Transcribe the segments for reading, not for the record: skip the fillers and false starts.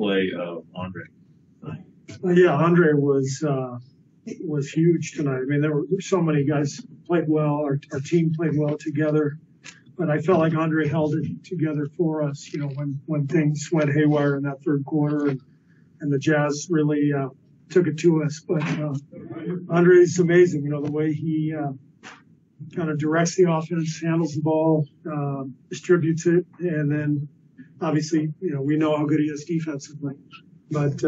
play of Andre? Yeah, Andre was huge tonight. I mean, there were so many guys played well. Our team played well together, but I felt like Andre held it together for us. You know, when things went haywire in that third quarter, and the Jazz really took it to us. But Andre's amazing. You know, the way he kind of directs the offense, handles the ball, distributes it, and then obviously, you know, we know how good he is defensively. But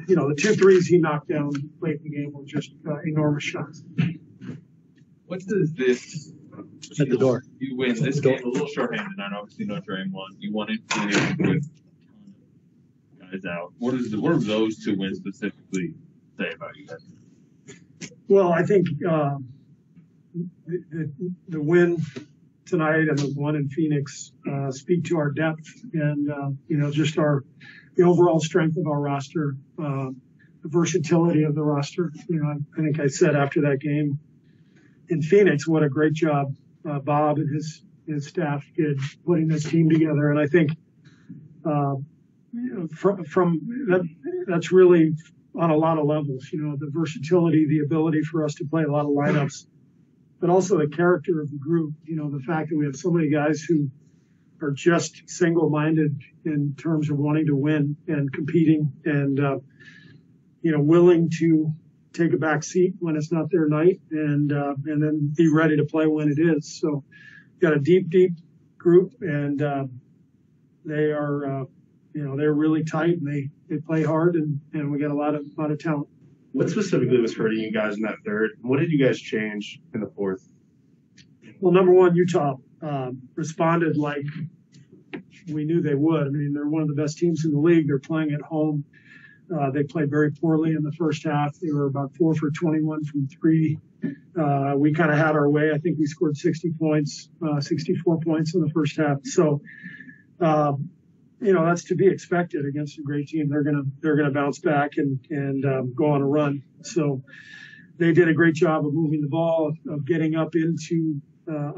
you know, the 2 threes he knocked down late in the game were just enormous shots. What does this? At the door. You win this game a little shorthanded, and obviously no Draymond won. You won it with guys out. What do those 2 wins specifically say about you guys? Well, I think the win tonight and the one in Phoenix speak to our depth and you know, just the overall strength of our roster, the versatility of the roster. You know, I think I said after that game in Phoenix, what a great job Bob and his staff did putting this team together. And I think you know, from that, that's really on a lot of levels. You know, the versatility, the ability for us to play a lot of lineups, but also the character of the group. You know, the fact that we have so many guys who are just single-minded in terms of wanting to win and competing and, you know, willing to take a back seat when it's not their night and then be ready to play when it is. So got a deep group and they are, you know, they're really tight and they play hard and we got a lot of talent. What specifically was hurting you guys in that third? What did you guys change in the fourth? Well, number one, Utah responded like we knew they would. I mean, they're one of the best teams in the league. They're playing at home. They played very poorly in the first half. They were about 4 for 21 from 3. We kind of had our way. I think we scored 60 points, 64 points in the first half. So, you know, that's to be expected against a great team. They're gonna bounce back and go on a run. So they did a great job of moving the ball, of getting up into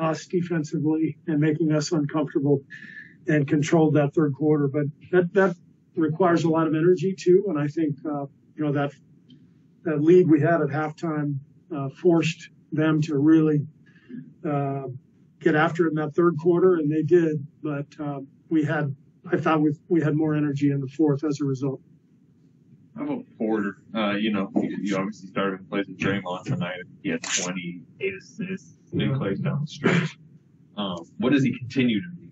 us defensively and making us uncomfortable, and controlled that third quarter. But that requires a lot of energy too. And I think you know, that lead we had at halftime forced them to really get after it in that third quarter, and they did. But I thought we had more energy in the fourth as a result. How about Porter? You know, you obviously started in place of Draymond tonight. He had 28 assists, big plays down the stretch. What does he continue to be?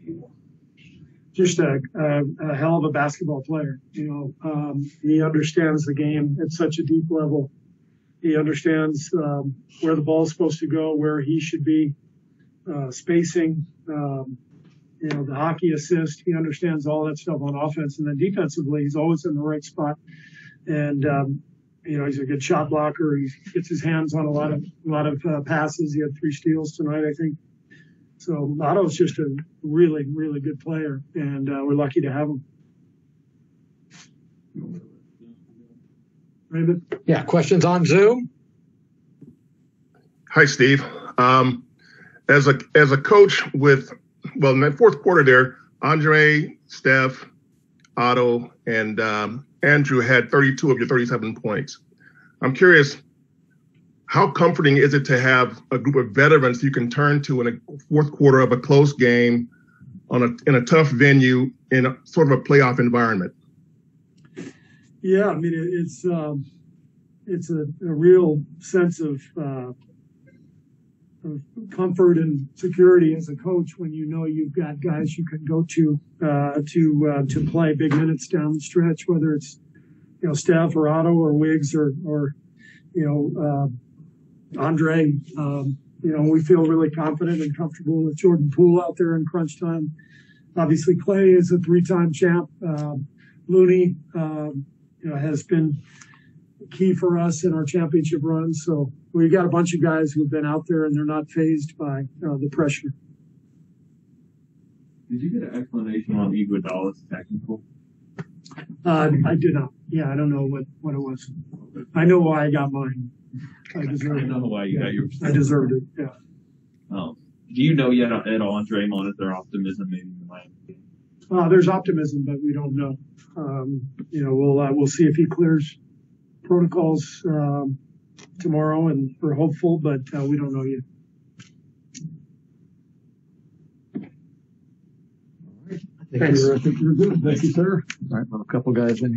Just a hell of a basketball player. You know, he understands the game at such a deep level. He understands where the ball's supposed to go, where he should be, spacing. You know, the hockey assist, he understands all that stuff on offense. And then defensively, he's always in the right spot. And, you know, he's a good shot blocker. He gets his hands on a lot of passes. He had 3 steals tonight, I think. So Otto's just a really, really good player, and we're lucky to have him. Raymond? Yeah, questions on Zoom? Hi, Steve. As a coach with, well, in that fourth quarter there, Andre, Steph, Otto, and Andrew had 32 of your 37 points. I'm curious, how comforting is it to have a group of veterans you can turn to in a fourth quarter of a close game in a tough venue in a sort of a playoff environment? Yeah, I mean, it's a real sense of comfort and security as a coach when you know you've got guys you can go to play big minutes down the stretch, whether it's, you know, Steph or Otto or Wiggs or you know, Andre. You know, we feel really confident and comfortable with Jordan Poole out there in crunch time. Obviously, Clay is a 3-time champ. Looney, you know, has been key for us in our championship runs. So we got a bunch of guys who have been out there and they're not fazed by the pressure. Did you get an explanation on Iguodala's technical? I did not. Yeah, I don't know what it was. I know why I got mine. I deserved it. I know why you got yours. I deserved it, yeah. Do you know yet at all on Draymond, is there optimism maybe in the Miami game? There's optimism, but we don't know. We'll see if he clears protocols tomorrow, and we're hopeful, but we don't know yet. I think you're good. Thank you, sir. All right, well, a couple guys in here.